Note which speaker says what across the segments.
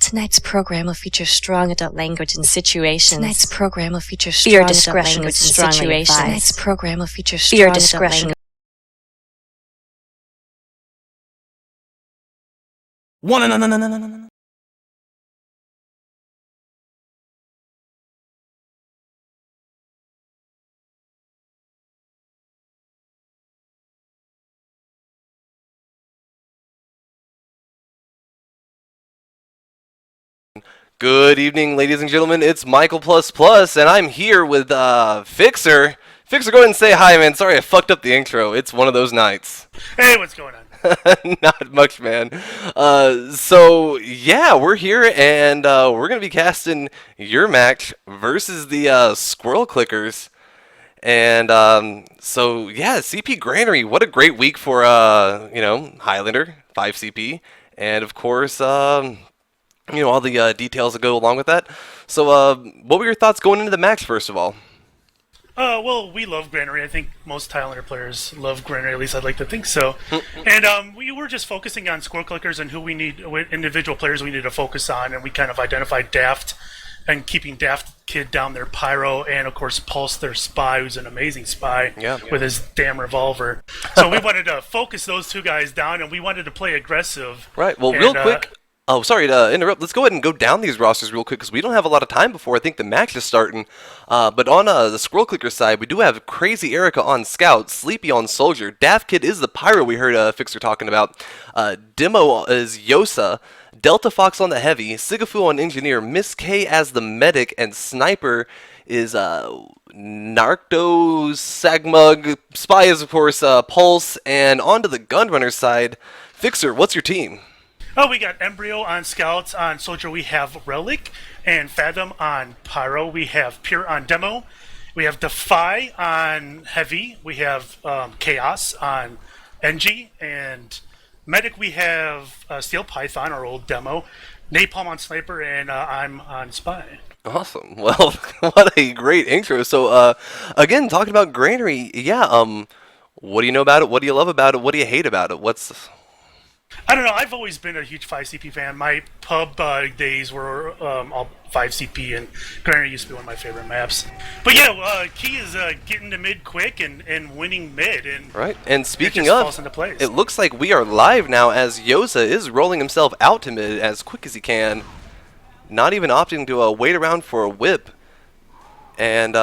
Speaker 1: Tonight's program will feature strong adult language and situations. Tonight's program will feature strong
Speaker 2: Your
Speaker 1: adult
Speaker 2: discretion
Speaker 1: language
Speaker 2: is
Speaker 1: and
Speaker 2: strongly
Speaker 1: situations.
Speaker 2: advised.
Speaker 1: Tonight's program will feature strong
Speaker 2: Your
Speaker 1: adult
Speaker 2: discretion.
Speaker 1: language.
Speaker 3: No. Good evening, ladies and gentlemen. It's Mikal++, and I'm here with Fixxxer. Fixxxer, go ahead and say hi, man. Sorry I fucked up the intro. It's one of those nights.
Speaker 4: Hey, what's going on?
Speaker 3: Not much, man. So, yeah, we're here, and we're going to be casting your match versus the Squirrel Clickers. And so, yeah, CP Granary, what a great week for, Highlander, 5 CP. And, of course, all the details that go along with that. So, what were your thoughts going into the match, first of all?
Speaker 4: Well, we love Granary. I think most Highlander players love Granary, at least I'd like to think so. And we were just focusing on Squirrel Clickers and who we need, individual players we need to focus on, and we kind of identified Daft and keeping Daft Kid down their pyro, and of course Pulse, their spy, who's an amazing spy with his damn revolver. So we wanted to focus those two guys down, and we wanted to play aggressive.
Speaker 3: Right, well, real quick. Oh, sorry to interrupt. Let's go ahead and go down these rosters real quick because we don't have a lot of time before I think the match is starting. But on the Squirrel Clicker side, we do have Crazy Erica on Scout, Sleepy on Soldier, Daft Kid is the Pyro we heard Fixxxer talking about, Demo is Yosa, Delta Fox on the Heavy, Sigafu on Engineer, Miss K as the Medic, and Sniper is Narcto, Sagmug, Spy is of course Pulse, and onto the Gunrunner side, Fixxxer, what's your team?
Speaker 4: Oh, we got Embryo on Scouts. On Soldier, we have Relic and Fathom on Pyro. We have Pure on Demo. We have Defy on Heavy. We have Chaos on NG. And Medic, we have Steel Python, our old Demo. Napalm on Sniper, and I'm on Spy.
Speaker 3: Awesome. Well, what a great intro. So, again, talking about Granary, what do you know about it? What do you love about it? What do you hate about it?
Speaker 4: I don't know. I've always been a huge 5CP fan. My pub days were all 5CP, and Granary used to be one of my favorite maps. But yeah, key is getting to mid quick and winning mid. And
Speaker 3: right. And speaking
Speaker 4: falls
Speaker 3: of,
Speaker 4: into place.
Speaker 3: It looks like we are live now as Yosa is rolling himself out to mid as quick as he can, not even opting to wait around for a whip. And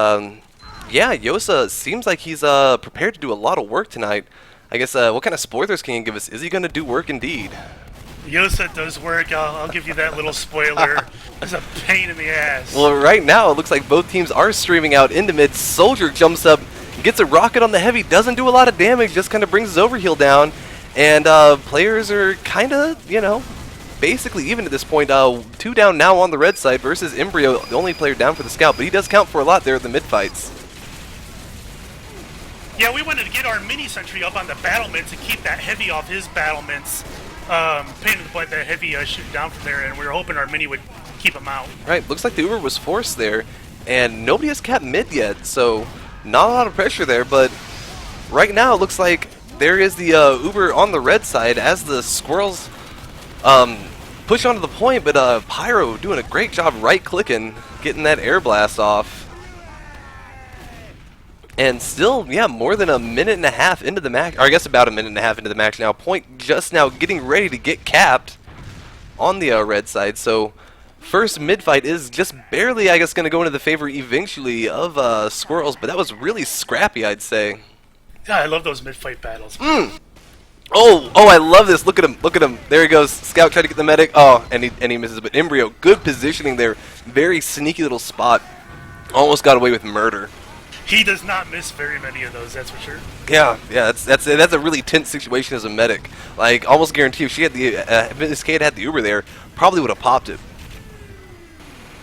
Speaker 3: Yosa seems like he's prepared to do a lot of work tonight. I guess, what kind of spoilers can you give us? Is he going to do work indeed?
Speaker 4: Yosa does work. I'll give you that little spoiler. It's a pain in the ass.
Speaker 3: Well, right now, it looks like both teams are streaming out into mid. Soldier jumps up, gets a rocket on the Heavy, doesn't do a lot of damage, just kind of brings his overheal down. And players are kind of, basically even at this point. 2 down now on the red side versus Embryo, the only player down for the Scout. But he does count for a lot there at the mid fights.
Speaker 4: Yeah, we wanted to get our mini sentry up on the battlements and keep that Heavy off his battlements. Pain in the butt that Heavy shoot down from there, and we were hoping our mini would keep him out.
Speaker 3: Right, looks like the Uber was forced there, and nobody has capped mid yet, so not a lot of pressure there, but right now it looks like there is the Uber on the red side as the Squirrels push onto the point, but Pyro doing a great job right-clicking, getting that air blast off. And still, more than a minute and a half into the match, or I guess about a minute and a half into the match now. Point just now getting ready to get capped on the red side. So first mid-fight is just barely, I guess, going to go into the favor eventually of Squirrels, but that was really scrappy, I'd say.
Speaker 4: Yeah, I love those mid-fight battles.
Speaker 3: Oh, I love this. Look at him. There he goes. Scout tried to get the medic. Oh, and he misses, but Embryo, good positioning there. Very sneaky little spot. Almost got away with murder.
Speaker 4: He does not miss very many of those, that's for sure.
Speaker 3: Yeah, that's a really tense situation as a medic. Like, almost guarantee if she had if Miss K had the Uber there, probably would have popped it.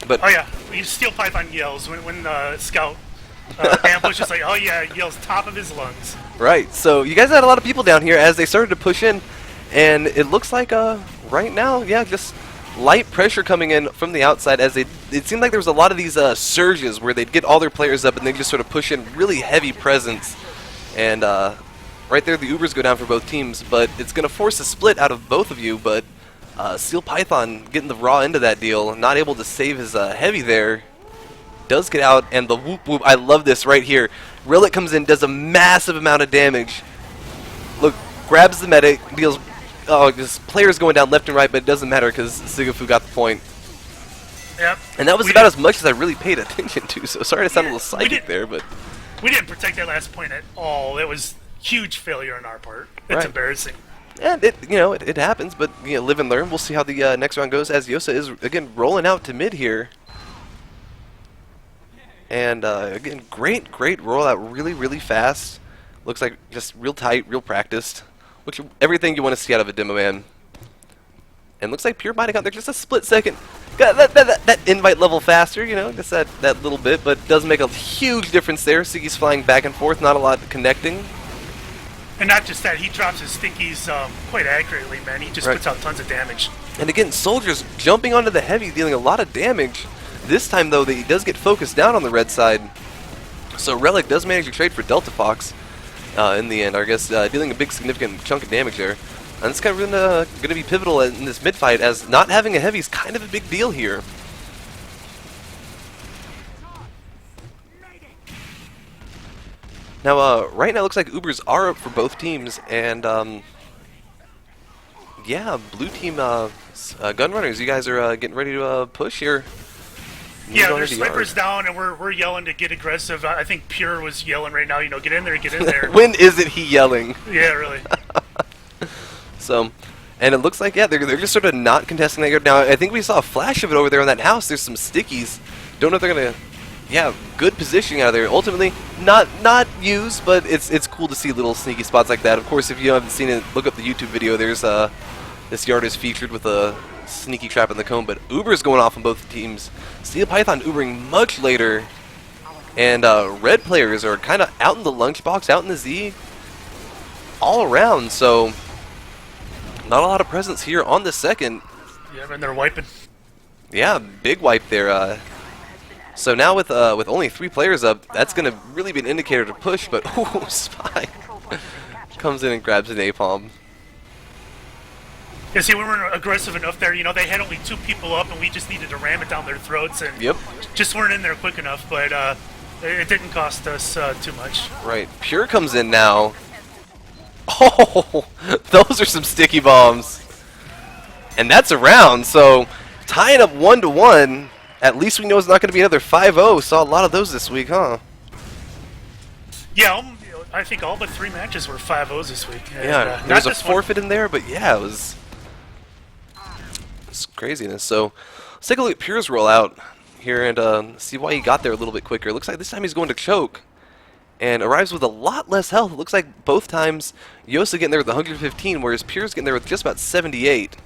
Speaker 3: But
Speaker 4: oh yeah, Steel Python yells when Scout ambushes, like, oh yeah, yells top of his lungs.
Speaker 3: Right. So you guys had a lot of people down here as they started to push in, and it looks like right now, just light pressure coming in from the outside as it seemed like there was a lot of these surges where they'd get all their players up and then just sort of push in really heavy presence. And right there the Ubers go down for both teams, but it's going to force a split out of both of you. But Steel Python getting the raw end of that deal, not able to save his heavy there. Does get out, and the whoop whoop, I love this right here. Relic comes in, does a massive amount of damage. Look, grabs the medic, deals, oh, just players going down left and right, but it doesn't matter because Sigafu got the point.
Speaker 4: Yep.
Speaker 3: And that was about as much as I really paid attention to, so sorry to sound a little psychic there, but...
Speaker 4: We didn't protect that last point at all. It was huge failure on our part. It's
Speaker 3: Right.
Speaker 4: embarrassing.
Speaker 3: And it happens, but live and learn. We'll see how the next round goes as Yosa is, again, rolling out to mid here. And again, great rollout, really fast. Looks like just real tight, real practiced. Which everything you want to see out of a demo man. And looks like Pure might have got there just a split second. Got that invite level faster, just that little bit, but does make a huge difference there. Siggy's flying back and forth, not a lot connecting.
Speaker 4: And not just that, he drops his stinkies quite accurately, man. He just
Speaker 3: Right.
Speaker 4: puts out tons of damage.
Speaker 3: And again, Soldiers jumping onto the heavy, dealing a lot of damage. This time, though, he does get focused down on the red side. So Relic does manage to trade for Delta Fox in the end, I guess, dealing a big significant chunk of damage there. And it's kind of going to be pivotal in this mid fight, as not having a heavy is kind of a big deal here. Now, right now, it looks like Ubers are up for both teams, and yeah, blue team Gunrunners, you guys are getting ready to push here.
Speaker 4: Yeah, there's snipers down, and we're yelling to get aggressive. I think Pure was yelling right now, get in there, get in there.
Speaker 3: When isn't he yelling?
Speaker 4: Yeah, really.
Speaker 3: So, and it looks like, yeah, they're just sort of not contesting that. Now, I think we saw a flash of it over there in that house. There's some stickies. Don't know if they're going to, yeah, good positioning out of there. Ultimately, not used, but it's cool to see little sneaky spots like that. Of course, if you haven't seen it, look up the YouTube video. There's, this yard is featured with a sneaky trap in the cone, but Uber's going off on both teams. Steel Python Ubering much later, and red players are kind of out in the lunchbox, out in the Z, all around, so not a lot of presence here on the second.
Speaker 4: Yeah, and they're wiping.
Speaker 3: Yeah, big wipe there. So now with only 3 players up, that's going to really be an indicator to push, but ooh, Spy comes in and grabs an napalm.
Speaker 4: Yeah, see, we weren't aggressive enough there. They had only 2 people up, and we just needed to ram it down their throats, and
Speaker 3: Yep.
Speaker 4: just weren't in there quick enough. But it didn't cost us too much.
Speaker 3: Right, Pure comes in now. Oh, those are some sticky bombs. And that's a round, so tying up 1-1. At least we know it's not going to be another 5-0. Saw a lot of those this week, huh?
Speaker 4: Yeah, I think all but 3 matches were 5-0s this week. And,
Speaker 3: Yeah, there was a
Speaker 4: not this one.
Speaker 3: forfeit in there, but yeah, it was craziness. So let's take a look at Pure's rollout here and see why he got there a little bit quicker. Looks like this time he's going to choke and arrives with a lot less health. It looks like both times Yosa getting there with 115, whereas Pure's getting there with just about 78.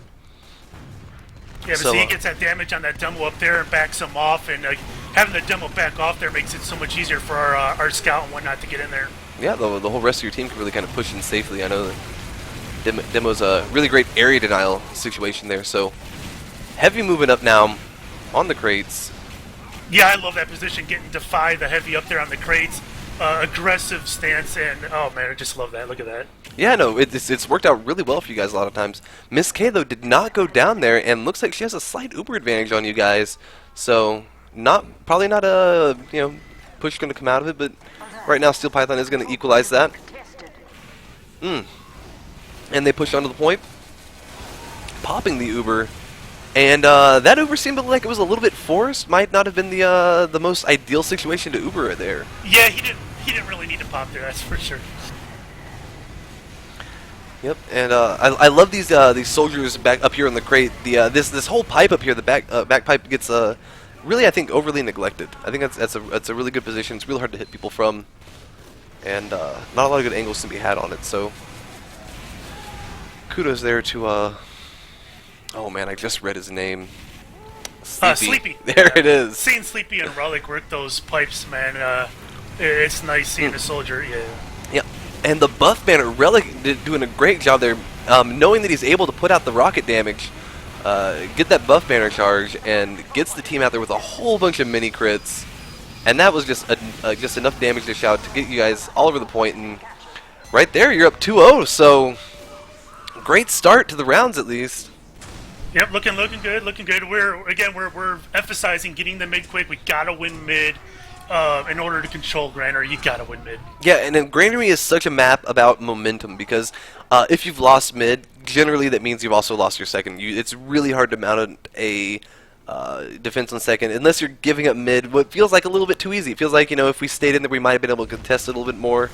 Speaker 4: Yeah, but
Speaker 3: So,
Speaker 4: see, he gets that damage on that demo up there and backs him off, and having the demo back off there makes it so much easier for our scout and whatnot to get in there.
Speaker 3: Yeah, the whole rest of your team can really kind of push in safely. I know that Demo's a really great area denial situation there. So heavy moving up now on the crates.
Speaker 4: Yeah, I love that position, getting Defy the heavy up there on the crates. Aggressive stance, and oh man, I just love that. Look at that.
Speaker 3: Yeah, no, it's worked out really well for you guys a lot of times. Miss K, though, did not go down there, and looks like she has a slight Uber advantage on you guys. So probably not a push going to come out of it, but right now Steel Python is going to equalize that. And they push onto the point, popping the Uber. And that Uber seemed like it was a little bit forced. Might not have been the most ideal situation to Uber there.
Speaker 4: Yeah, he didn't really need to pop there, that's for sure.
Speaker 3: Yep, and I love these soldiers back up here in the crate. This whole pipe up here, the back pipe gets really, I think, overly neglected. I think that's a really good position. It's really hard to hit people from, and not a lot of good angles to be had on it. So kudos there to oh man, I just read his name.
Speaker 4: Sleepy.
Speaker 3: There it is.
Speaker 4: Seeing Sleepy and Relic work those pipes, man, it's nice seeing a soldier. Yeah.
Speaker 3: Yeah, and the buff banner, Relic doing a great job there, knowing that he's able to put out the rocket damage, get that buff banner charge, and gets the team out there with a whole bunch of mini crits, and that was just enough damage to shout to get you guys all over the point, and right there you're up 2-0. So great start to the rounds at least.
Speaker 4: Yep, looking good, looking good. We're emphasizing getting the mid quick. We gotta win mid. In order to control Granary, you gotta win mid.
Speaker 3: Yeah, and then Granary is such a map about momentum because if you've lost mid, generally that means you've also lost your second. It's really hard to mount a defense on second unless you're giving up mid. What feels like a little bit too easy. It feels like, you know, if we stayed in there, we might have been able to contest it a little bit more.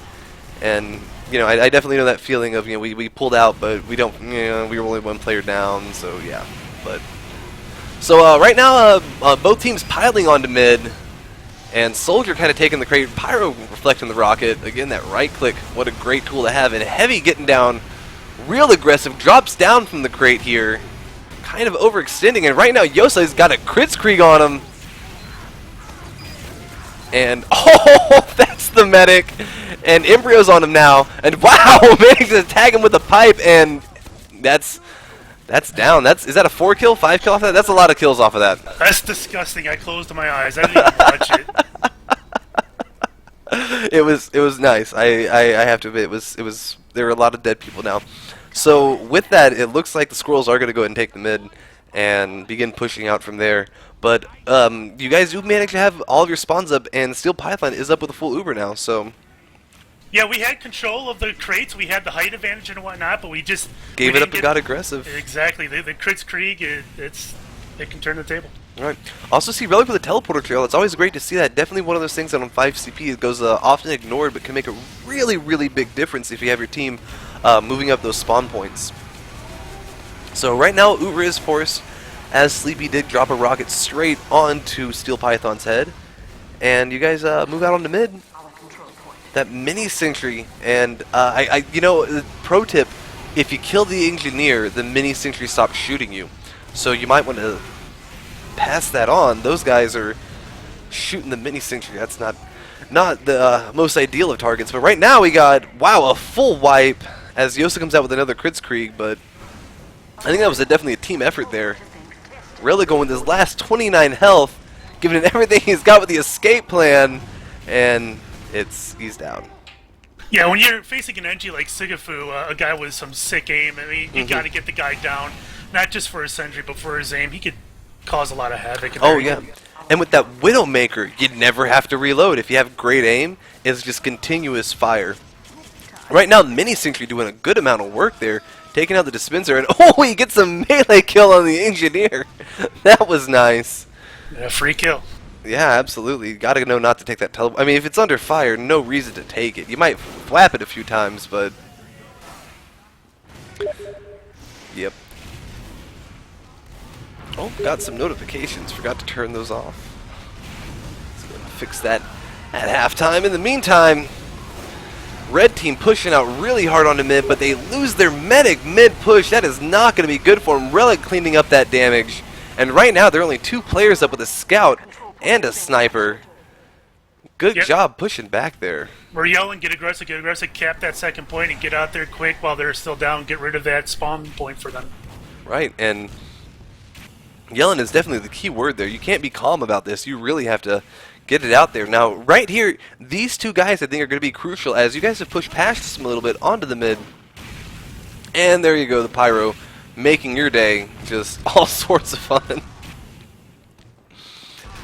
Speaker 3: And you know, I definitely know that feeling of, you know, we pulled out, but we don't, you know, we were only one player down. So yeah, but so right now both teams piling onto mid. And Soldier kind of taking the crate, Pyro reflecting the rocket. Again, that right click, what a great tool to have. And Heavy getting down, real aggressive, drops down from the crate here. Kind of overextending, and right now Yosa's got a Kritzkrieg on him. And, oh, that's the medic. And Embryo's on him now. And wow, managed to tag him with a pipe, and that's down. Is that a 4 kill, 5 kill off of that? That's a lot of kills off of that.
Speaker 4: That's disgusting. I closed my eyes. I didn't even watch it.
Speaker 3: It was nice. I have to admit, there were a lot of dead people now. So with that, it looks like the Squirrels are going to go ahead and take the mid and begin pushing out from there. But you guys do manage to have all of your spawns up, and Steel Python is up with a full Uber now. So
Speaker 4: yeah, we had control of the crates. We had the height advantage and whatnot, but we just
Speaker 3: gave it up and got aggressive.
Speaker 4: Exactly. The Kritzkrieg, it can turn the table.
Speaker 3: All right. Also see Relic with a teleporter trail. It's always great to see that. Definitely one of those things that on 5CP it goes often ignored, but can make a really, really big difference if you have your team moving up those spawn points. So right now Uber is forced, as Sleepy did drop a rocket straight onto Steel Python's head. And you guys move out on the mid. That mini sentry, and you know, pro tip: if you kill the engineer, the mini sentry stops shooting you. So you might want to pass that on. Those guys are shooting the mini sentry. That's not the most ideal of targets. But right now we got, wow, a full wipe as Yosa comes out with another Kritzkrieg. But I think that was definitely a team effort there. Really going with his last 29 health, giving it everything he's got with the escape plan, and he's down.
Speaker 4: Yeah, when you're facing an NG like Sigafu, a guy with some sick aim, I mean, you got to get the guy down, not just for his sentry, but for his aim. He could cause a lot of havoc.
Speaker 3: Oh yeah, and with that Widowmaker, you'd never have to reload. If you have great aim, it's just continuous fire. Right now, Mini Sentry doing a good amount of work there, taking out the dispenser, and oh, he gets a melee kill on the engineer. That was nice.
Speaker 4: Yeah, free kill.
Speaker 3: Yeah, absolutely. You gotta know not to take that I mean, if it's under fire, no reason to take it. You might flap it a few times, but yep. Oh, got some notifications. Forgot to turn those off. Let's go and fix that at halftime. In the meantime, Red Team pushing out really hard on the mid, but they lose their medic mid-push. That is not going to be good for them. Relic cleaning up that damage. And right now, there are only 2 players up with a scout and a sniper. Good job pushing back there.
Speaker 4: We're yelling, get aggressive, cap that second point, and get out there quick while they're still down. Get rid of that spawn point for them.
Speaker 3: Right, and yelling is definitely the key word there. You can't be calm about this. You really have to get it out there. Now, right here, these 2 guys I think are going to be crucial as you guys have pushed past them a little bit onto the mid. And there you go, the Pyro, making your day just all sorts of fun.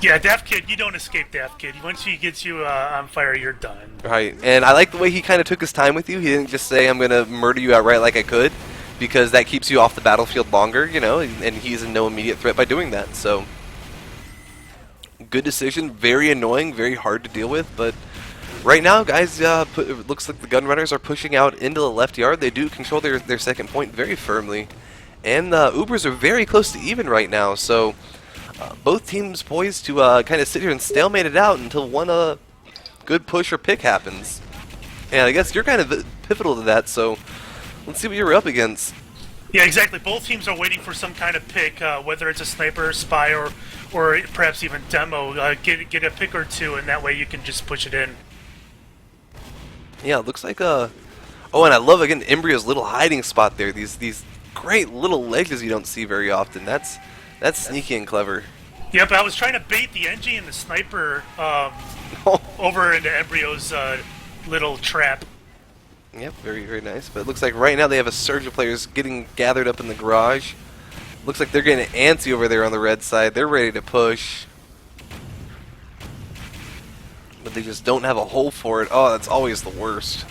Speaker 4: Yeah, Daft Kid, you don't escape Daft Kid. Once he gets you on fire, you're done.
Speaker 3: Right, and I like the way he kind of took his time with you. He didn't just say, I'm going to murder you outright like I could, because that keeps you off the battlefield longer, you know, and he's in no immediate threat by doing that. So, good decision, very annoying, very hard to deal with, but right now, guys, it looks like the Gunrunners are pushing out into the left yard. They do control their second point very firmly, and the Ubers are very close to even right now, so both teams poised to kind of sit here and stalemate it out until one good push or pick happens. And I guess you're kind of pivotal to that, so let's see what you're up against.
Speaker 4: Yeah, exactly. Both teams are waiting for some kind of pick, whether it's a sniper, spy, or perhaps even demo. Get a pick or 2, and that way you can just push it in.
Speaker 3: Yeah, it looks like oh, and I love again Embryo's little hiding spot there. These great little ledges you don't see very often. That's sneaky and clever.
Speaker 4: Yep, I was trying to bait the NG and the sniper over into Embryo's little trap.
Speaker 3: Yep, very, very nice. But it looks like right now they have a surge of players getting gathered up in the garage. Looks like they're getting antsy over there on the red side. They're ready to push. But they just don't have a hole for it. Oh, that's always the worst.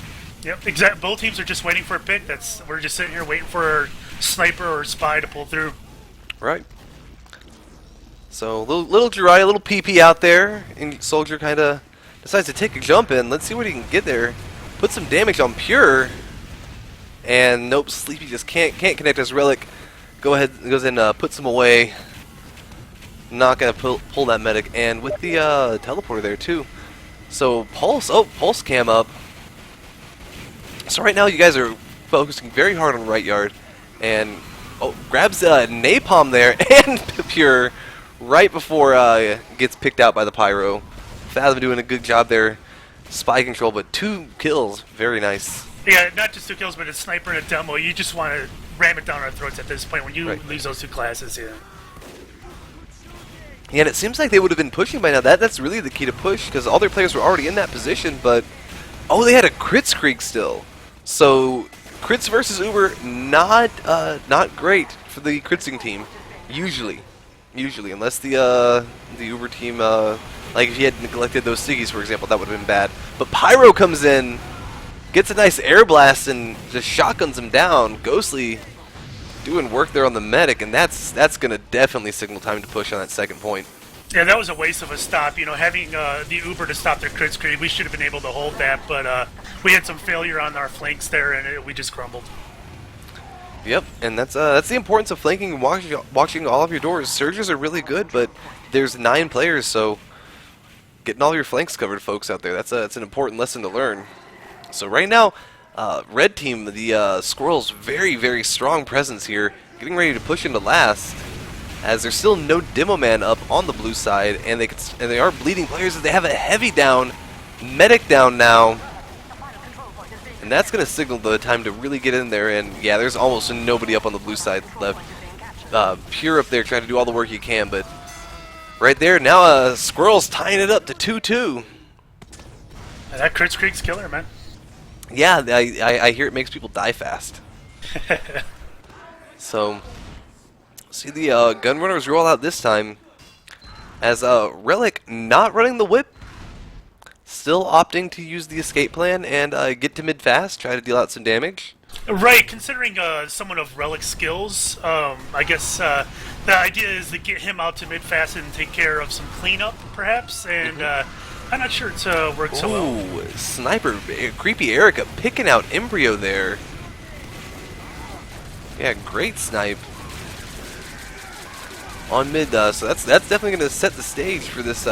Speaker 4: Yep, exactly. Both teams are just waiting for a pick. We're just sitting here waiting for a sniper or a spy to pull through.
Speaker 3: Right. So little Jiraiya, a little PP out there, and Soldier kind of decides to take a jump in. Let's see what he can get there. Put some damage on Pure, and nope, Sleepy just can't connect his relic. Goes in, puts him away. Not gonna pull that medic, and with the teleporter there too. So Pulse cam up. So right now you guys are focusing very hard on right yard, and grabs Napalm there and Pure right before gets picked out by the Pyro. Fathom doing a good job there, spy control, but 2 kills, very nice.
Speaker 4: Yeah, not just 2 kills, but a sniper and a demo. You just want to ram it down our throats at this point when you lose those 2 classes. Yeah.
Speaker 3: Yeah, and it seems like they would have been pushing by now. That's really the key to push, because all their players were already in that position, but they had a crit streak still. So crits versus Uber, not great for the critsing team, usually, unless the Uber team, like if he had neglected those Siggies, for example, that would have been bad. But Pyro comes in, gets a nice air blast, and just shotguns him down. Ghostly doing work there on the medic, and that's gonna definitely signal time to push on that second point.
Speaker 4: Yeah, that was a waste of a stop. You know, having the Uber to stop their crit screen, we should have been able to hold that, but we had some failure on our flanks there, and we just crumbled.
Speaker 3: Yep, and that's the importance of flanking and watching all of your doors. Surges are really good, but there's 9 players, so getting all your flanks covered, folks out there, that's an important lesson to learn. So right now, red team, the Squirrel's very, very strong presence here, getting ready to push into last, as there's still no demo man up on the blue side, and they are bleeding players as they have a heavy down, medic down now, and that's going to signal the time to really get in there. And yeah, there's almost nobody up on the blue side left. Pure up there trying to do all the work he can, but right there now, Squirrel's tying it up to 2-2.
Speaker 4: That crit streak's killer, man.
Speaker 3: Yeah, I hear it makes people die fast. So, see the Gunrunners roll out this time, as Relic not running the whip, still opting to use the escape plan and get to mid fast, try to deal out some damage.
Speaker 4: Right, considering someone of Relic skills, I guess the idea is to get him out to mid fast and take care of some cleanup, perhaps, and I'm not sure it's worked so well.
Speaker 3: Ooh, sniper, creepy Erica picking out Embryo there. Yeah, great snipe on mid. So that's definitely going to set the stage for this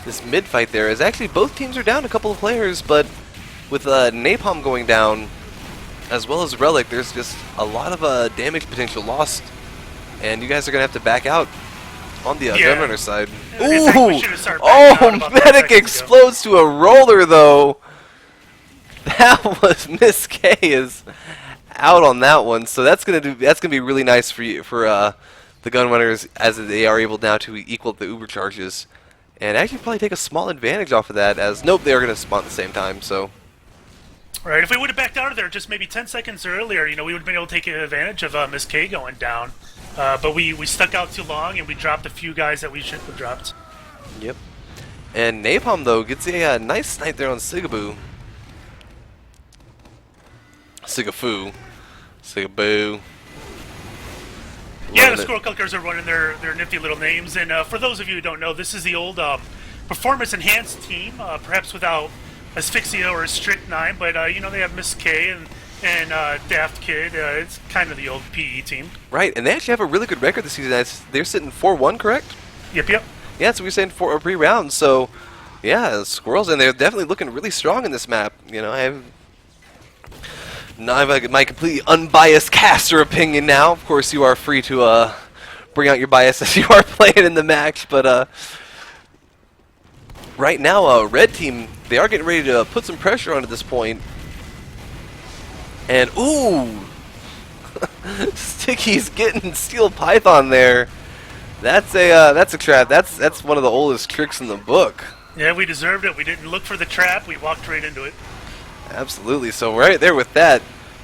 Speaker 3: this mid fight there. As actually both teams are down a couple of players, but with Napalm going down as well as Relic, there's just a lot of damage potential lost, and you guys are going to have to back out on the Gunrunner side. Ooh! Oh, medic explodes to a roller though. That was Miss K is out on that one, so that's gonna be really nice for you, for the Gunrunners, as they are able now to equal the Uber charges, and actually probably take a small advantage off of that. As nope, they are gonna spawn at the same time. So.
Speaker 4: Right, if we would have backed out of there just maybe 10 seconds earlier, you know, we would have been able to take advantage of Miss K going down. But we stuck out too long, and we dropped a few guys that we shouldn't have dropped.
Speaker 3: Yep. And Napalm, though, gets a nice snipe there on Sigaboo. Sigafoo.
Speaker 4: Yeah, the Squirrel Clickers are running their nifty little names. And for those of you who don't know, this is the old performance-enhanced team, perhaps without a Fixxxer or a Strict 9, but, you know, they have Miss K and Daft Kid. It's kind of the old PE team.
Speaker 3: Right, and they actually have a really good record this season. They're sitting 4-1, correct?
Speaker 4: Yep.
Speaker 3: Yeah, so we're saying for a pre-round. So, yeah, Squirrels, and they're definitely looking really strong in this map. You know, I have my completely unbiased caster opinion now. Of course, you are free to bring out your bias as you are playing in the match, but right now, red team, they are getting ready to put some pressure on at this point. And ooh, Sticky's getting Steel Python there. That's a trap. That's one of the oldest tricks in the book.
Speaker 4: Yeah, we deserved it. We didn't look for the trap. We walked right into it.
Speaker 3: Absolutely. So right there with that,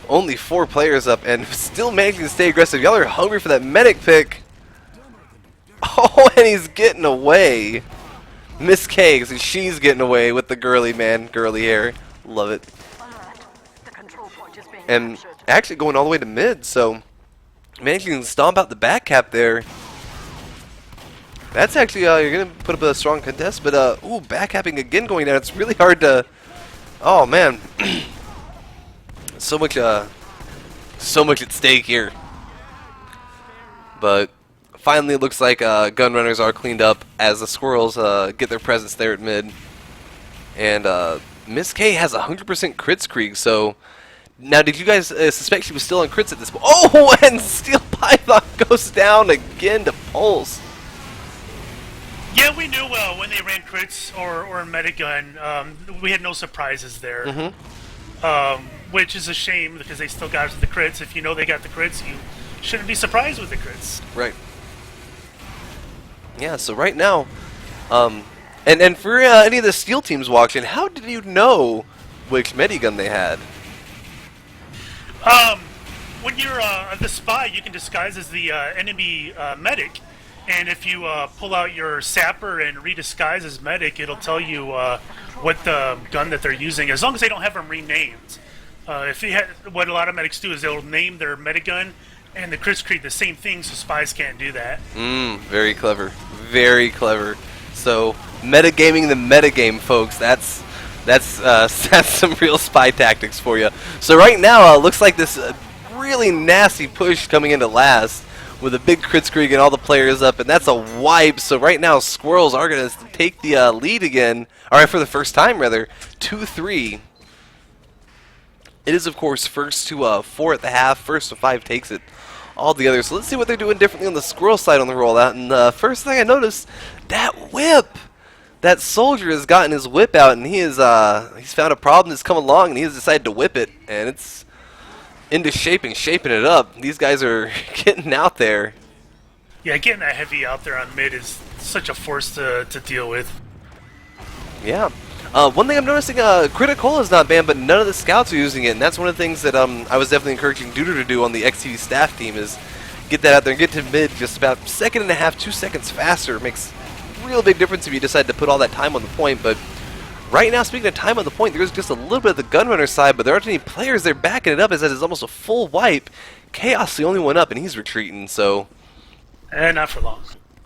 Speaker 3: Only 4 players up and still managing to stay aggressive. Y'all are hungry for that medic pick. Oh, and he's getting away. Miss K, so she's getting away with the girly hair. Love it. And actually going all the way to mid, so managing to stomp out the back cap there. That's actually, you're going to put up a strong contest, but, ooh, back capping again going down. It's really hard to, oh, man. so much at stake here. But finally it looks like gun runners are cleaned up as the Squirrels get their presence there at mid. And Miss K has 100% crits Krieg, so now did you guys suspect she was still on crits at this point? Oh, and Steel Python goes down again to Pulse.
Speaker 4: Yeah, we knew when they ran crits or Metagun, we had no surprises there. Which is a shame because they still got us the crits. If you know they got the crits, you shouldn't be surprised with the crits.
Speaker 3: Right. Yeah, so right now, and for any of the Steel teams watching, how did you know which Medigun they had?
Speaker 4: When you're the spy, you can disguise as the enemy medic, and if you pull out your sapper and redisguise as medic, it'll tell you what the gun that they're using, as long as they don't have them renamed. If you what a lot of medics do is they'll name their medigun, and the crits create the same thing, so spies can't do that.
Speaker 3: Very clever. Very clever. So, metagaming the metagame, folks. That's some real spy tactics for you. So right now, looks like this really nasty push coming into last with a big crit streak and all the players up, and that's a wipe. So right now, Squirrels are going to take the lead again, or for the first time rather, 2-3. It is, of course, first to 4 at the half. First to 5 takes it all together. So let's see what they're doing differently on the Squirrel side on the rollout. And the first thing I noticed, that whip. That soldier has gotten his whip out, and he's found a problem that's come along, and he has decided to whip it, and it's into shaping it up. These guys are getting out there.
Speaker 4: Yeah, getting that heavy out there on mid is such a force to deal with.
Speaker 3: Yeah. One thing I'm noticing, Critical is not banned, but none of the scouts are using it, and that's one of the things that I was definitely encouraging Duder to do on the eXtv staff team, is get that out there and get to mid just about 1.5 seconds, 2 seconds faster. It makes a real big difference if you decide to put all that time on the point. But right now, speaking of time on the point, there's just a little bit of the gunrunner side, but there aren't any players there backing it up, as that is almost a full wipe. Chaos the only one up, and he's retreating, so...
Speaker 4: Not for long.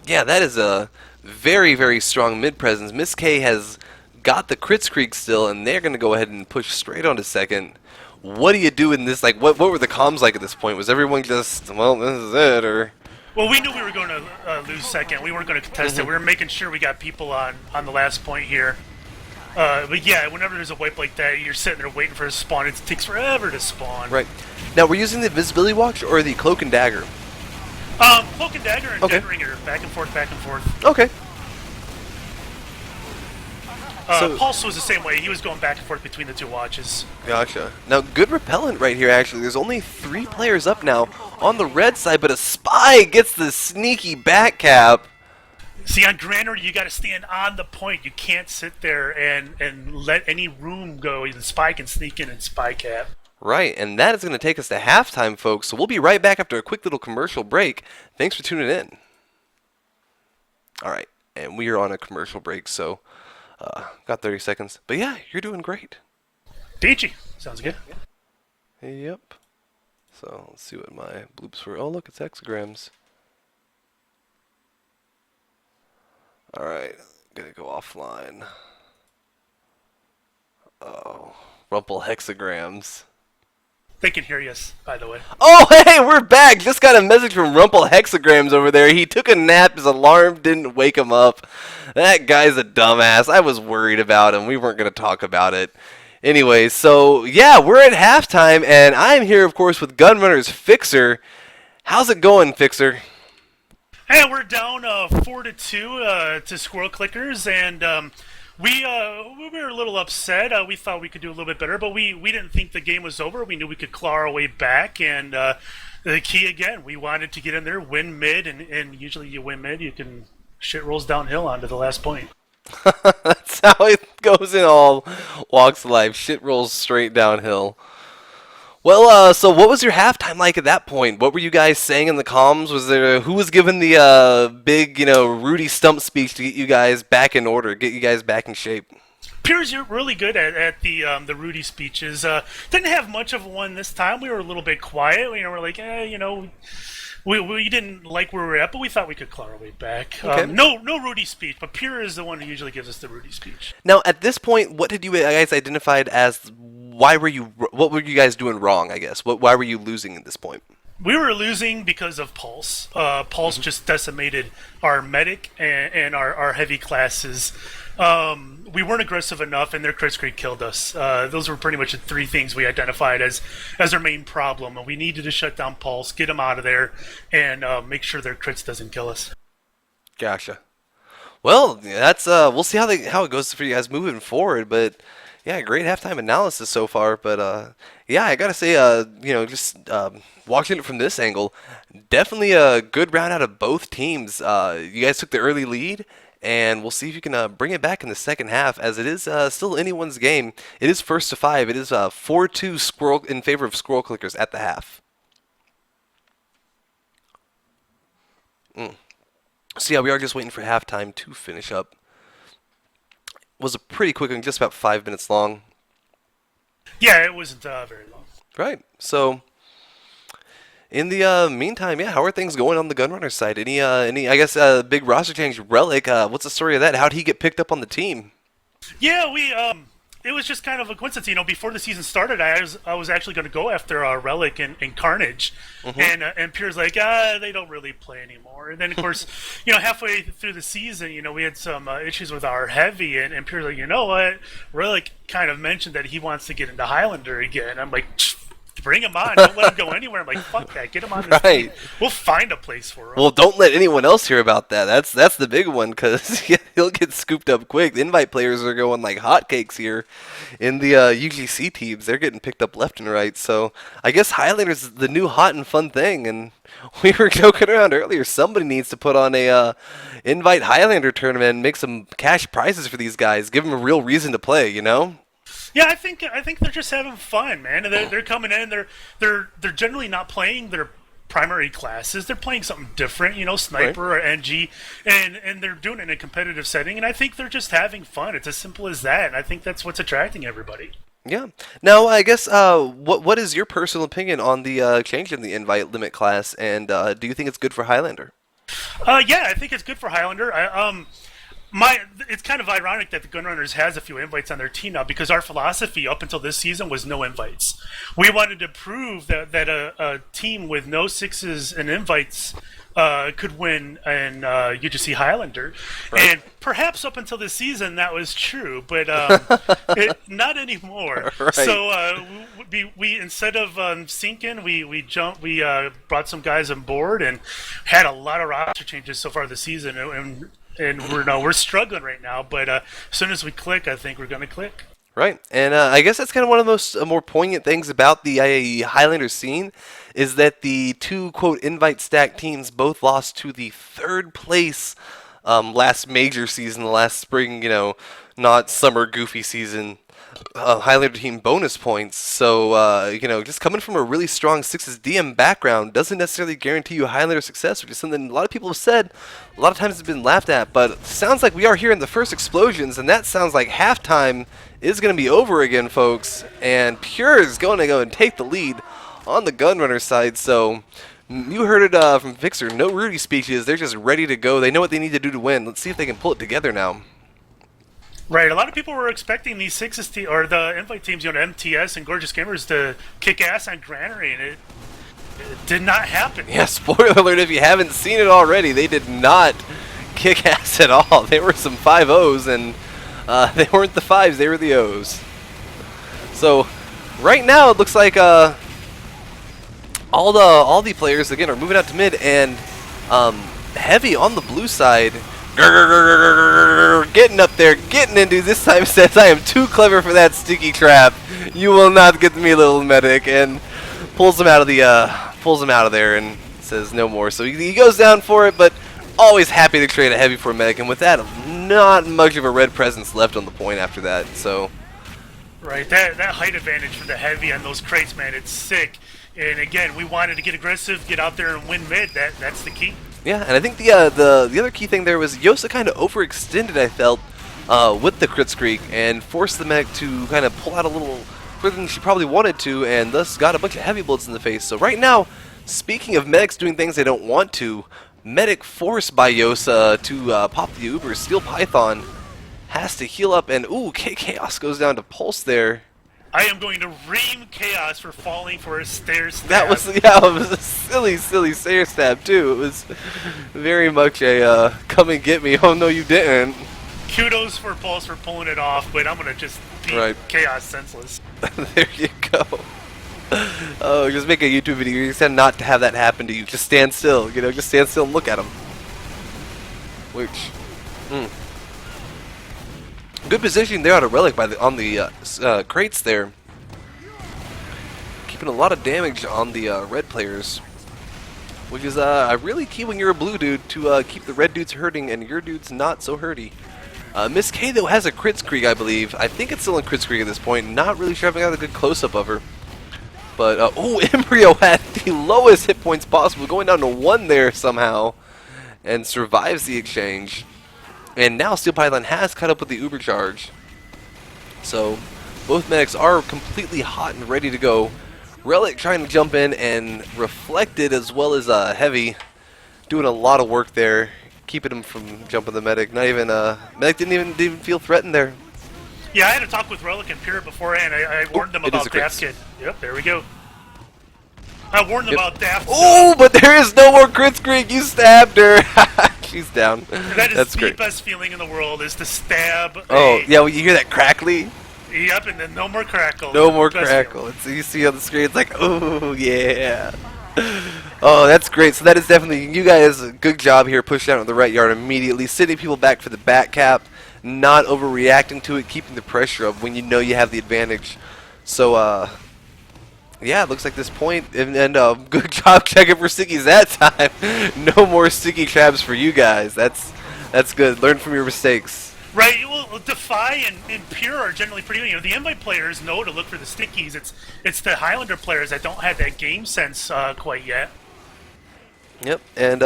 Speaker 3: Yeah, that is a very, very strong mid presence. Miss K has got the crits creek still, and they're going to go ahead and push straight on to second. What do you do in this? Like, what were the comms like at this point? Was everyone just, well, this is it, or...
Speaker 4: Well, we knew we were going to lose second. We weren't going to contest it. We were making sure we got people on the last point here. But yeah, whenever there's a wipe like that, you're sitting there waiting for a spawn. It takes forever to spawn.
Speaker 3: Right. Now, we're using the Visibility Watch or the Cloak and Dagger?
Speaker 4: Cloak and Dagger and Dead Ringer. Back and forth, back and forth.
Speaker 3: Okay.
Speaker 4: Pulse was the same way. He was going back and forth between the two watches.
Speaker 3: Gotcha. Now, good repellent right here, actually. There's only 3 players up now on the red side, but a spy gets the sneaky back cap.
Speaker 4: See, on Granary, you got to stand on the point. You can't sit there and let any room go. The spy can sneak in and spy cap.
Speaker 3: Right, and that is going to take us to halftime, folks. So we'll be right back after a quick little commercial break. Thanks for tuning in. All right, and we are on a commercial break, so... got 30 seconds. But yeah, you're doing great.
Speaker 4: Peachy. Sounds good.
Speaker 3: Yep. So, let's see what my bloops were. Oh, look, it's hexagrams. Alright, gonna go offline. Oh, Rumple hexagrams.
Speaker 4: They can hear us, by the way.
Speaker 3: Oh, hey, we're back! Just got a message from Rumple Hexagrams over there. He took a nap, his alarm didn't wake him up. That guy's a dumbass. I was worried about him. We weren't going to talk about it. Anyway, so, yeah, we're at halftime, and I'm here, of course, with Gunrunner's Fixxxer. How's it going, Fixxxer?
Speaker 4: Hey, we're down 4-2 to Squirrel Clickers, and... We were a little upset. We thought we could do a little bit better, but we didn't think the game was over. We knew we could claw our way back, and the key, again, we wanted to get in there, win mid, and usually you win mid, you can shit rolls downhill onto the last point.
Speaker 3: That's how it goes in all walks of life. Shit rolls straight downhill. Well, so what was your halftime like at that point? What were you guys saying in the comms? Was there who was giving the big, Rudy Stump speech to get you guys back in order, get you guys back in shape?
Speaker 4: Piers, you're really good at the Rudy speeches. Didn't have much of one this time. We were a little bit quiet. We're like, we didn't like where we were at, but we thought we could claw our way back.
Speaker 3: Okay.
Speaker 4: No Rudy speech, but Pier is the one who usually gives us the Rudy speech.
Speaker 3: Now, at this point, what did you guys identified as? What were you guys doing wrong? I guess. Why were you losing at this point?
Speaker 4: We were losing because of Pulse. Pulse just decimated our medic and our heavy classes. We weren't aggressive enough, and their crit rate killed us. Those were pretty much the three things we identified as our main problem. And we needed to shut down Pulse, get them out of there, and make sure their crits doesn't kill us.
Speaker 3: Gotcha. Well, that's we'll see how it goes for you guys moving forward, but. Yeah, great halftime analysis so far, but yeah, I gotta say, just watching it from this angle, definitely a good round out of both teams. You guys took the early lead, and we'll see if you can bring it back in the second half, as it is still anyone's game. It is 1st to 5. It is 4-2 Squirrel in favor of Squirrel Clickers at the half. So yeah, we are just waiting for halftime to finish up. Was a pretty quick one, just about 5 minutes long.
Speaker 4: Yeah, it wasn't very long.
Speaker 3: Right. So, in the meantime, yeah, how are things going on the Gunrunner side? Any I guess, big roster change? Relic, what's the story of that? How'd he get picked up on the team?
Speaker 4: Yeah, it was just kind of a coincidence. Before the season started, I was actually going to go after Relic and Carnage, and Pierre's like, they don't really play anymore. And then of course, halfway through the season, we had some issues with our heavy, and Pierre's like, you know what, Relic kind of mentioned that he wants to get into Highlander again. I'm like, bring him on. Don't let him go anywhere. I'm like, fuck that. Get him on this team. We'll find a place for him.
Speaker 3: Well, don't let anyone else hear about that. That's the big one, because he'll get scooped up quick. The invite players are going like hotcakes here in the UGC teams. They're getting picked up left and right. So I guess Highlander's the new hot and fun thing. And we were joking around earlier. Somebody needs to put on a invite Highlander tournament and make some cash prizes for these guys. Give them a real reason to play,
Speaker 4: Yeah, I think they're just having fun, man. They're coming in. They're generally not playing their primary classes. They're playing something different, sniper or NG, and they're doing it in a competitive setting. And I think they're just having fun. It's as simple as that. And I think that's what's attracting everybody.
Speaker 3: Yeah. Now, I guess what is your personal opinion on the change in the invite limit class, and do you think it's good for Highlander?
Speaker 4: Yeah, I think it's good for Highlander. It's kind of ironic that the Gunrunners has a few invites on their team now, because our philosophy up until this season was no invites. We wanted to prove that a team with no sixes and invites could win in UGC Highlander. Right. And perhaps up until this season that was true, but not anymore. Right. So we instead of sinking, we brought some guys on board and had a lot of roster changes so far this season, and we're struggling right now, but as soon as we click, I think we're going to click.
Speaker 3: Right, and I guess that's kind of one of the most more poignant things about the Highlander scene, is that the two, quote, invite stack teams both lost to the 3rd place last major season, the last spring, not summer goofy season. Highlander team bonus points. So, just coming from a really strong 6's DM background doesn't necessarily guarantee you Highlander success, which is something a lot of people have said, a lot of times it's been laughed at, but it sounds like we are hearing the first explosions, and that sounds like halftime is going to be over again, folks, and Pure is going to go and take the lead on the Gunrunner side. So you heard it from Fixxxer, no Rudy speeches, they're just ready to go. They know what they need to do to win. Let's see if they can pull it together now.
Speaker 4: Right, a lot of people were expecting these sixes or the invite teams, MTS and Gorgeous Gamers, to kick ass on Granary, and it did not happen.
Speaker 3: Yeah, spoiler alert, if you haven't seen it already, they did not kick ass at all. They were some 5-0s, and they weren't the 5s, they were the O's. So, right now it looks like all the players, again, are moving out to mid, and Heavy on the blue side, getting up there, getting into, this time says, I am too clever for that sticky trap. You will not get me, little medic, and pulls him out of there and says no more. So he goes down for it, but always happy to trade a heavy for a medic, and with that, not much of a red presence left on the point after that. So
Speaker 4: Right, that height advantage for the heavy on those crates, man, it's sick. And again, we wanted to get aggressive, get out there and win mid. That's the key.
Speaker 3: Yeah, and I think the other key thing there was Yosa kind of overextended, I felt, with the crit streak and forced the medic to kind of pull out a little further than she probably wanted to, and thus got a bunch of heavy bullets in the face. So right now, speaking of medics doing things they don't want to, medic forced by Yosa to pop the Uber, Steel Python has to heal up, and ooh, Chaos goes down to Pulse there.
Speaker 4: I am going to ream Chaos for falling for a stair stab.
Speaker 3: That was, yeah, it was a silly stair stab too. It was very much a come and get me. Oh no, you didn't.
Speaker 4: Kudos for Pulse for pulling it off, but I'm gonna just beat Chaos senseless.
Speaker 3: There you go. Oh, just make a YouTube video. You said not to have that happen to you. Just stand still. You know, just stand still and look at him. Which, good position there on a relic on the crates there. Keeping a lot of damage on the red players, which is really key when you're a blue dude to keep the red dudes hurting and your dudes not so hurty. Miss K though has a crit streak, I believe. I think it's still in crit streak at this point. Not really sure if I got a good close up of her. But oh, Embryo had the lowest hit points possible, going down to 1 there somehow, and survives the exchange. And now Steel Python has caught up with the Uber charge. So both medics are completely hot and ready to go. Relic trying to jump in, and Reflected as well as Heavy doing a lot of work there, keeping him from jumping the medic. Not even medic didn't even feel threatened there.
Speaker 4: Yeah, I had a talk with Relic and Pyrrha beforehand. I warned them about Daft Kid. Yep, there we go. I warned them about Daft.
Speaker 3: Oh, but there is no more crit streak. You stabbed her. She's down.
Speaker 4: That is
Speaker 3: That's
Speaker 4: the
Speaker 3: great.
Speaker 4: best feeling in the world, is to stab.
Speaker 3: Oh, yeah, well, you hear that crackly?
Speaker 4: Yep, and then no more crackle.
Speaker 3: No more crackle. It's, you see on the screen, it's like, oh, yeah. Oh, that's great. So that is definitely, you guys, good job here, pushing out on the right yard immediately, sending people back for the back cap, not overreacting to it, keeping the pressure up when you know you have the advantage. So, yeah, it looks like this point, and good job checking for stickies that time. No more sticky traps for you guys. That's good. Learn from your mistakes.
Speaker 4: Right, well, Defy and Pure are generally pretty. You know, the Invite players know to look for the stickies. It's the Highlander players that don't have that game sense quite yet.
Speaker 3: Yep, and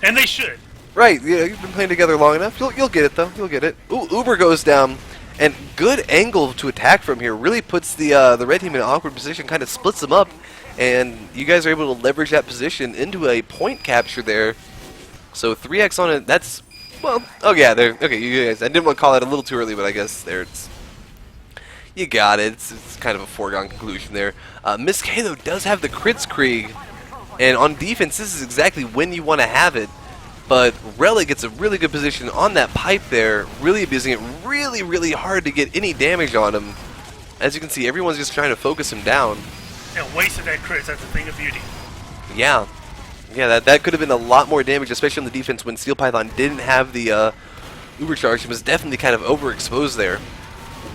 Speaker 4: they should.
Speaker 3: Right, yeah, you've been playing together long enough. You'll get it though. You'll get it. Ooh, Uber goes down, and good angle to attack from here. Really puts the red team in an awkward position. Kind of splits them up, and you guys are able to leverage that position into a point capture there. So 3x on it. That's, well, oh yeah, there. Okay, you guys. I didn't want to call it a little too early, but I guess there it's. You got it. It's kind of a foregone conclusion there. Miss K though does have the crits Krieg, and on defense, this is exactly when you want to have it. But Relic gets a really good position on that pipe there, really abusing it really hard to get any damage on him. As you can see, everyone's just trying to focus him down.
Speaker 4: Yeah, wasted that crits. That's a thing of beauty.
Speaker 3: Yeah. Yeah, that could have been a lot more damage, especially on the defense when Steel Python didn't have the Uber charge. He was definitely kind of overexposed there.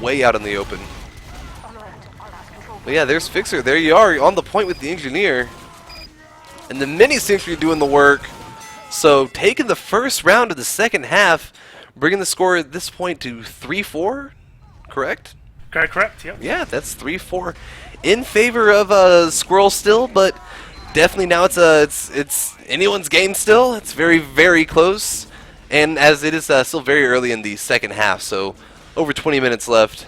Speaker 3: Way out in the open. But yeah, there's Fixxxer. There you are, on the point with the Engineer. And the Mini Sentry doing the work. So taking the first round of the second half, bringing the score at this point to 3-4, correct?
Speaker 4: Correct, yep.
Speaker 3: Yeah, that's 3-4 in favor of Squirrel still, but definitely now it's anyone's game still. It's very close, and as it is still very early in the second half, so over 20 minutes left.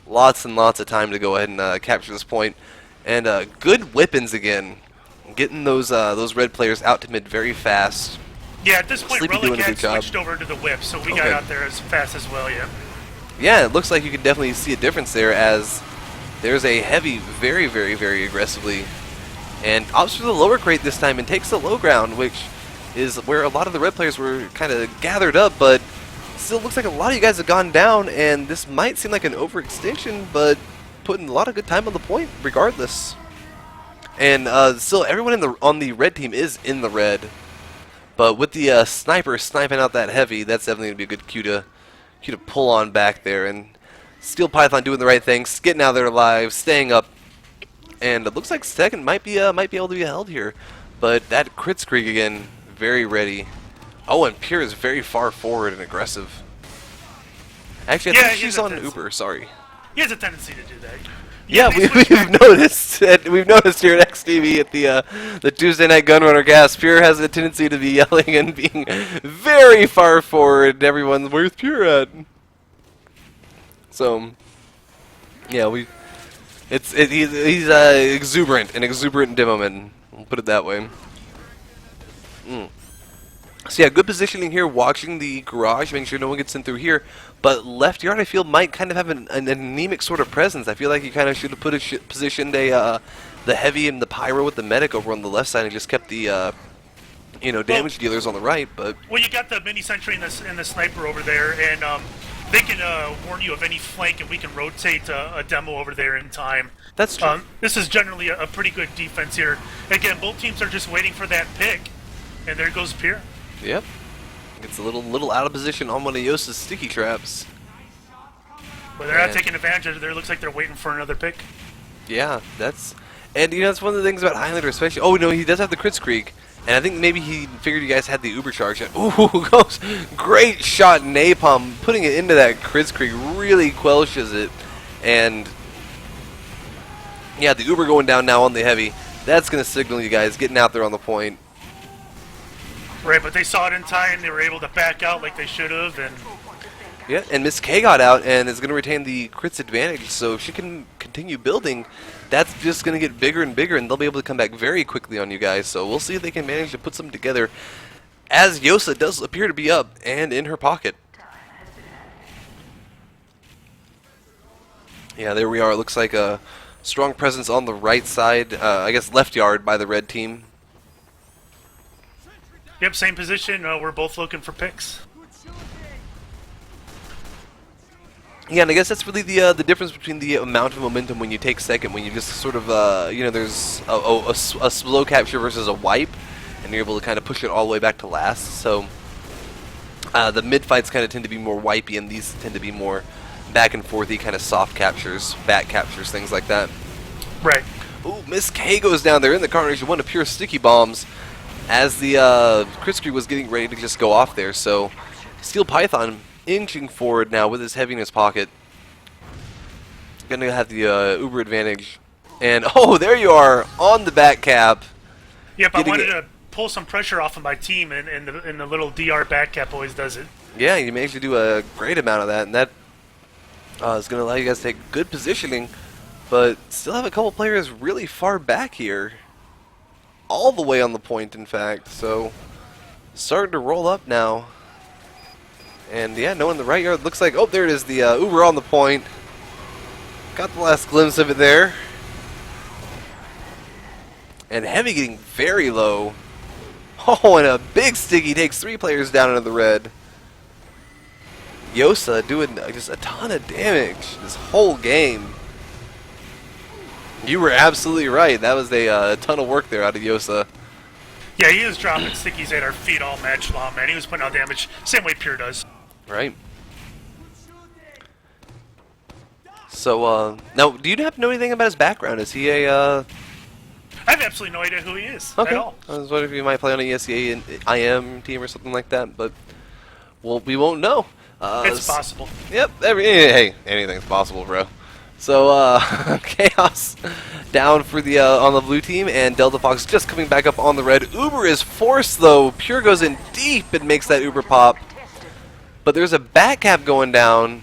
Speaker 3: Lots and lots of time to go ahead and capture this point, and good weapons again. Getting those red players out to mid very fast.
Speaker 4: Yeah, at this point,
Speaker 3: Sleepy
Speaker 4: Relic
Speaker 3: doing a
Speaker 4: had
Speaker 3: good job.
Speaker 4: switched over to the whip, so we got out there as fast as well, yeah.
Speaker 3: Yeah, it looks like you can definitely see a difference there, as there's a Heavy very aggressively, and opts for the lower crate this time and takes the low ground, which is where a lot of the red players were kind of gathered up, but still looks like a lot of you guys have gone down, and this might seem like an overextension, but putting a lot of good time on the point regardless. And still, everyone on the red team is in the red, but with the sniper sniping out that Heavy, that's definitely gonna be a good cue to pull on back there. And Steel Python doing the right things, getting out of there alive, staying up, and it looks like second might be able to be held here. But that crit streak again, very ready. Oh, and Pure is very far forward and aggressive. Actually, I think she's on Uber. Sorry.
Speaker 4: He has a tendency to do that.
Speaker 3: Yeah,
Speaker 4: they
Speaker 3: we've
Speaker 4: switch back.
Speaker 3: noticed. We've noticed here at eXtv at the Tuesday Night Gunrunner Gas. Pure has a tendency to be yelling and being very far forward. And everyone's, where's Pure at? So, yeah, he's exuberant, an exuberant demoman. We'll put it that way. So yeah, good positioning here, watching the garage, making sure no one gets in through here. But left yard, I feel, might kind of have an anemic sort of presence. I feel like you kind of should have positioned the heavy and the pyro with the medic over on the left side and just kept the damage dealers on the right. But
Speaker 4: well, you got the mini sentry and the sniper over there, and they can warn you of any flank, and we can rotate a demo over there in time.
Speaker 3: that's true.
Speaker 4: This is generally a pretty good defense here. Again, both teams are just waiting for that pick, and there goes Pierre.
Speaker 3: Yep. It's a little out of position on one of Yosa's sticky traps.
Speaker 4: But they're not taking advantage of it. It looks like they're waiting for another pick.
Speaker 3: Yeah, that's that's one of the things about Highlander, especially. Oh no, he does have the crit streak, and I think maybe he figured you guys had the uber charge. Ooh, goes great shot, napalm, putting it into that crit streak really quelches it, and yeah, the uber going down now on the heavy. That's gonna signal you guys getting out there on the point.
Speaker 4: Right, but they saw it in time. They were able to back out like they should have, and
Speaker 3: Yeah, and Miss K got out and is going to retain the crits advantage, so if she can continue building, that's just going to get bigger and bigger, and they'll be able to come back very quickly on you guys, so we'll see if they can manage to put something together, as Yosa does appear to be up and in her pocket. Yeah, there we are. It looks like a strong presence on the right side, I guess left yard by the red team.
Speaker 4: yep, same position. We're both looking for picks.
Speaker 3: Yeah, and I guess that's really the difference between the amount of momentum when you take second, when you just sort of, there's a slow capture versus a wipe, and you're able to kind of push it all the way back to last. So the mid fights kind of tend to be more wipey, and these tend to be more back and forthy, kind of soft captures, back captures, things like that.
Speaker 4: Right.
Speaker 3: Ooh, Miss K goes down there in the carnage, one of pure sticky bombs, as the crit screen was getting ready to just go off there. So Steel Python inching forward now with his heavy in his pocket. Gonna have the Uber advantage. And oh, there you are on the back cap.
Speaker 4: Yep, I wanted to pull some pressure off of my team, and the little DR back cap always does it.
Speaker 3: Yeah, you managed to do a great amount of that, and that is going to allow you guys to take good positioning, but still have a couple players really far back here. All the way on the point, in fact. So starting to roll up now. And yeah, no one in the right yard. Looks like, oh, there it is, the Uber on the point. Got the last glimpse of it there. And Heavy getting very low. Oh, and a big sticky takes 3 players down into the red. Yosa doing just a ton of damage this whole game. You were absolutely right. That was a ton of work there out of Yosa.
Speaker 4: Yeah, he was dropping stickies at our feet all match long, man. He was putting out damage, same way Pure does.
Speaker 3: Right. So, now, do you happen to know anything about his background? Is he a,
Speaker 4: I have absolutely no idea who he is at all.
Speaker 3: I was wondering if he might play on an ESEA and IM team or something like that, but well, we won't know.
Speaker 4: It's possible.
Speaker 3: Yep, hey, anything's possible, bro. So, Chaos down for the on the blue team, and Delta Fox just coming back up on the red. Uber is forced, though. Pure goes in deep and makes that Uber pop. But there's a back cap going down.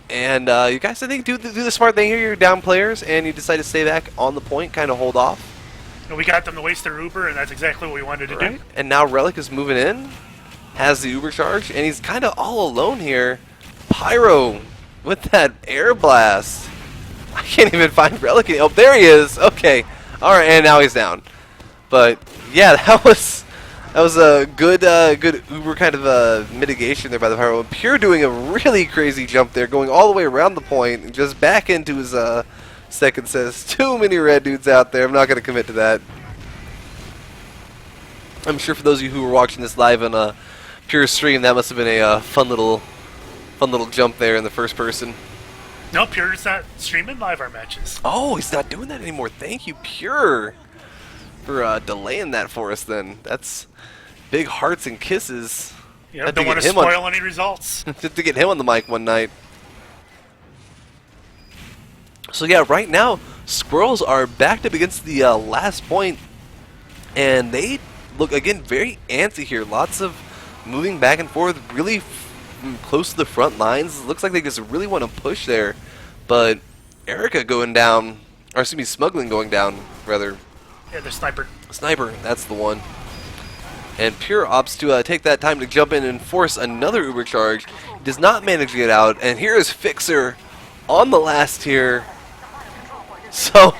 Speaker 3: And you guys, I think, do the smart thing here. You're down players, and you decide to stay back on the point, kind of hold off.
Speaker 4: And we got them to waste their Uber, and that's exactly what we wanted to do.
Speaker 3: And now Relic is moving in, has the Uber charge, and he's kind of all alone here. Pyro with that air blast. I can't even find Relic. Oh, there he is. Okay. All right, and now he's down. But yeah, that was a good Uber kind of mitigation there by the Pyro. Pure doing a really crazy jump there, going all the way around the point, and just back into his second says. Too many red dudes out there. I'm not going to commit to that. I'm sure for those of you who were watching this live on a Pure stream, that must have been a fun little jump there in the first person.
Speaker 4: No, Pure's not streaming live our matches.
Speaker 3: Oh, he's not doing that anymore. Thank you, Pure, for delaying that for us then. That's big hearts and kisses.
Speaker 4: Yeah, don't want to spoil any results.
Speaker 3: Just to get him on the mic one night. So yeah, right now, Squirrels are backed up against the last point, and they look, again, very antsy here. Lots of moving back and forth, really close to the front lines. Looks like they just really want to push there, but Erica going down, or excuse me, Smuggling going down, rather.
Speaker 4: Yeah, the sniper.
Speaker 3: Sniper, that's the one. And Pure opts to take that time to jump in and force another Uber charge. Does not manage to get out, and here is Fixxxer on the last tier. So,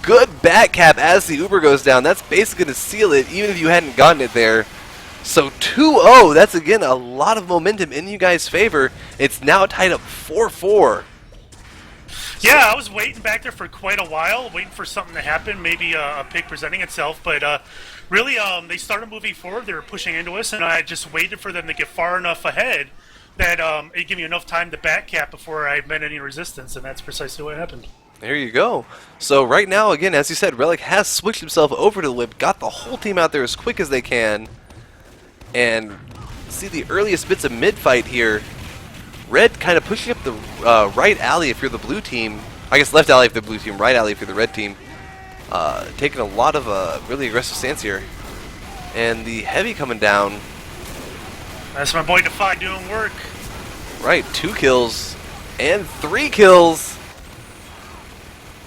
Speaker 3: good back cap as the Uber goes down. That's basically going to seal it, even if you hadn't gotten it there. So 2-0, that's again a lot of momentum in you guys' favor. It's now tied up 4-4.
Speaker 4: Yeah, I was waiting back there for quite a while, waiting for something to happen, maybe a pick presenting itself, but really they started moving forward, they were pushing into us, and I just waited for them to get far enough ahead that it gave me enough time to back cap before I met any resistance, and that's precisely what happened.
Speaker 3: There you go. So right now, again, as you said, Relic has switched himself over to the whip, got the whole team out there as quick as they can, and see the earliest bits of mid-fight here. Red kind of pushing up the right alley if you're the blue team. I guess left alley if you're the blue team, right alley if you're the red team. Taking a lot of really aggressive stance here. And the heavy coming down.
Speaker 4: That's my boy Defy doing work.
Speaker 3: Right, 2 kills and 3 kills.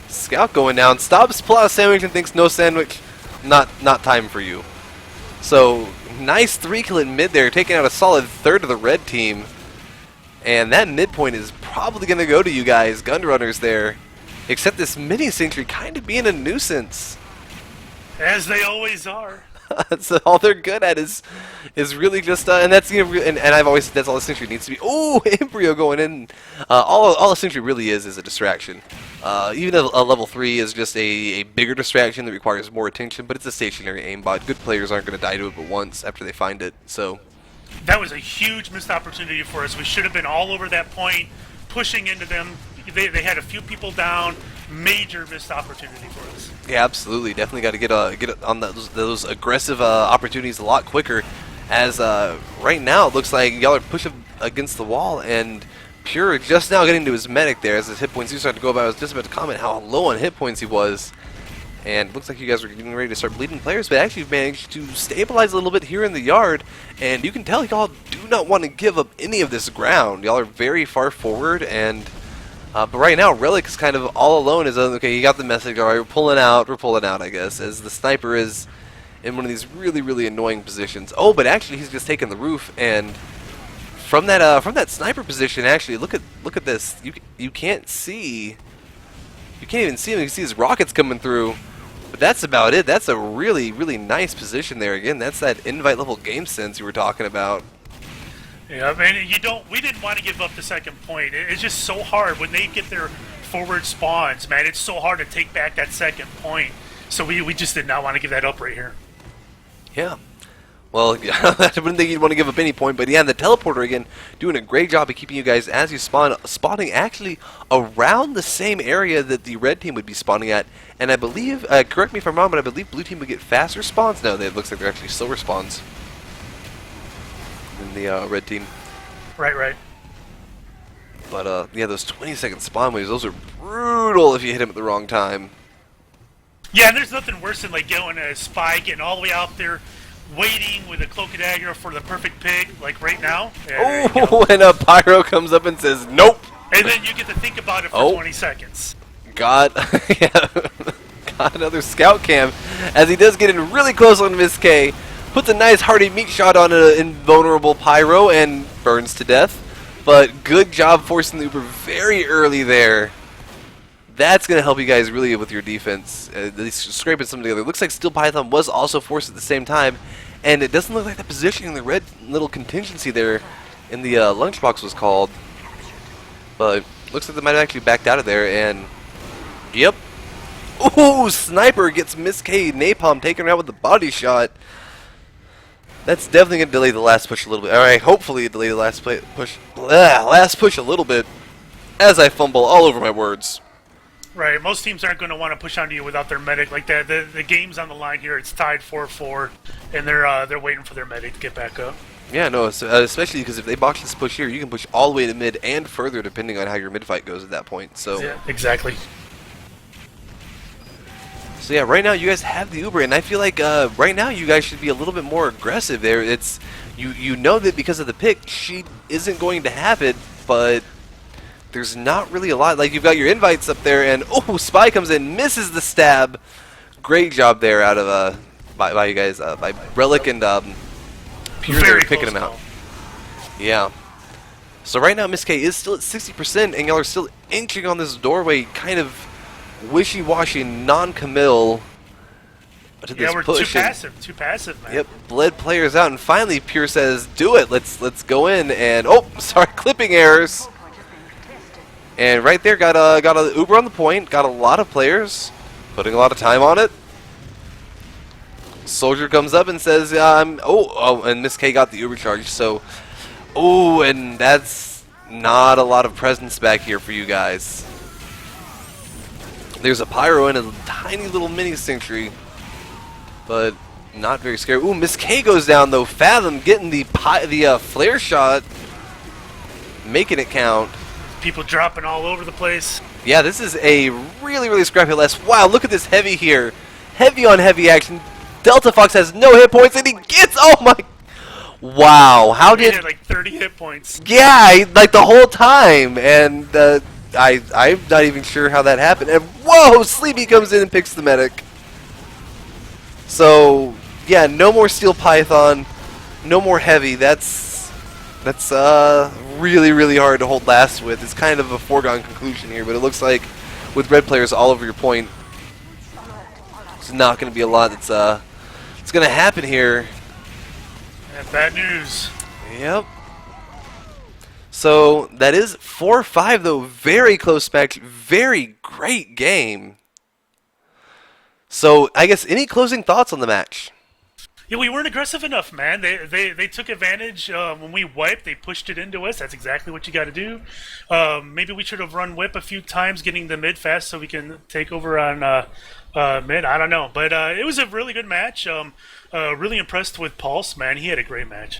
Speaker 3: Scout going down, stops, pull out a sandwich and thinks no sandwich, not time for you. So nice 3 kill in mid there, taking out a solid third of the red team. And that midpoint is probably going to go to you guys, Gunrunners there. Except this mini sentry kind of being a nuisance.
Speaker 4: As they always are.
Speaker 3: That's all they're good at is really just and that's and I've always said that's all the sentry needs to be. Oh, Embryo going in. All the sentry really is a distraction. Even a level 3 is just a bigger distraction that requires more attention, but it's a stationary aimbot. Good players aren't going to die to it but once after they find it. So
Speaker 4: that was a huge missed opportunity for us. We should have been all over that point, pushing into them. They had a few people down. Major missed opportunity for us.
Speaker 3: Yeah, absolutely. Definitely got to get on those aggressive opportunities a lot quicker. As right now it looks like y'all are pushed up against the wall, and Pure just now getting to his medic there as his hit points do start to go about. I was just about to comment how low on hit points he was. And it looks like you guys are getting ready to start bleeding players, but actually managed to stabilize a little bit here in the yard. And you can tell y'all do not want to give up any of this ground. Y'all are very far forward, and but right now Relic is kind of all alone. Is okay, you got the message. All right, we're pulling out, I guess, as the sniper is in one of these really annoying positions. Oh, but actually he's just taken the roof, and from that sniper position, actually, look at this. You can't see. You can't even see him. You can see his rockets coming through. But that's about it. That's a really nice position there. Again, that's that invite level game sense you were talking about.
Speaker 4: Yeah, I mean, we didn't want to give up the second point. It's just so hard when they get their forward spawns, man. It's so hard to take back that second point. So we just did not want to give that up right here.
Speaker 3: Yeah. Well, I wouldn't think you'd want to give up any point, but yeah, the teleporter again doing a great job of keeping you guys as you spawn, spawning actually around the same area that the red team would be spawning at. And I believe, correct me if I'm wrong, but I believe blue team would get faster spawns. No, it looks like they're actually slower spawns than the red team.
Speaker 4: Right.
Speaker 3: But yeah, those 20-second spawn waves, those are brutal if you hit them at the wrong time.
Speaker 4: Yeah, and there's nothing worse than like going a spy, getting all the way out there, waiting with a cloak and dagger for the perfect pick, like right now.
Speaker 3: Oh, and a pyro comes up and says, nope.
Speaker 4: And then you get to think about it for 20 seconds.
Speaker 3: Got another scout cam, as he does get in really close on Miss K. Puts a nice hearty meat shot on an invulnerable pyro and burns to death. But good job forcing the Uber very early there. That's going to help you guys really with your defense, at least scraping some together. Looks like Steel Python was also forced at the same time, and it doesn't look like the positioning, the red little contingency there in the lunchbox was called. But looks like they might have actually backed out of there, and yep. Ooh, Sniper gets Miss K napalm taken out with the body shot. That's definitely going to delay the last push a little bit. Alright, hopefully delay the last push a little bit as I fumble all over my words.
Speaker 4: Right, most teams aren't going to want to push onto you without their medic. Like the game's on the line here. It's tied 4-4, and they're waiting for their medic to get back up.
Speaker 3: Yeah, no, especially because if they box this push here, you can push all the way to mid and further depending on how your mid fight goes at that point. So
Speaker 4: yeah, exactly.
Speaker 3: So yeah, right now you guys have the Uber, and I feel like right now you guys should be a little bit more aggressive there. It's you know that because of the pick, she isn't going to have it, but there's not really a lot. Like, you've got your invites up there, and oh, Spy comes in, misses the stab. Great job there out of by you guys, by Relic and Pure there picking him out. Yeah. So right now Miss K is still at 60%, and y'all are still inching on this doorway, kind of wishy-washy, non-committal to this push.
Speaker 4: Yeah, we're too passive, man.
Speaker 3: Yep, bled players out, and finally Pure says, "Do it, let's go in." And oh, sorry, clipping errors. And right there, got a Uber on the point, got a lot of players, putting a lot of time on it. Soldier comes up and says, and Miss K got the Uber charge, so, oh, and that's not a lot of presence back here for you guys. There's a Pyro and a tiny little mini Sentry, but not very scary. Ooh, Miss K goes down though. Fathom getting the flare shot, making it count.
Speaker 4: People dropping all over the place.
Speaker 3: Yeah, this is a really, really scrappy last. Wow, look at this heavy here. Heavy on heavy action. Delta Fox has no hit points, and he gets, oh my, wow. How did,
Speaker 4: he had like 30 hit points.
Speaker 3: Yeah, like the whole time, and I'm not even sure how that happened. And whoa, Sleepy comes in and picks the medic. So, yeah, no more Steel Python, no more heavy. That's really, really hard to hold last with. It's kind of a foregone conclusion here, but it looks like with red players all over your point, it's not going to be a lot that's it's going to happen here.
Speaker 4: And bad news.
Speaker 3: Yep. So that is 4-5 though. Very close match. Very great game. So I guess any closing thoughts on the match?
Speaker 4: Yeah, we weren't aggressive enough, man. They took advantage when we wiped. They pushed it into us. That's exactly what you got to do. Maybe we should have run whip a few times, getting the mid fast so we can take over on mid. I don't know, but it was a really good match. Really impressed with Pulse, man. He had a great match.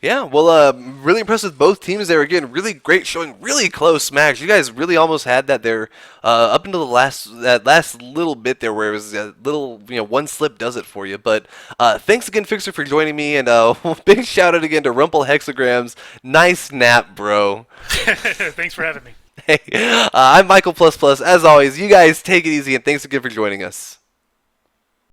Speaker 3: Yeah, well, really impressed with both teams there. Again, really great showing, really close match. You guys really almost had that there up until that last little bit there where it was a little, one slip does it for you. But thanks again, Fixxxer, for joining me, and big shout out again to Rumple Hexagrams. Nice nap, bro.
Speaker 4: Thanks for having me.
Speaker 3: Hey, I'm Mikal++. As always, you guys take it easy, and thanks again for joining us.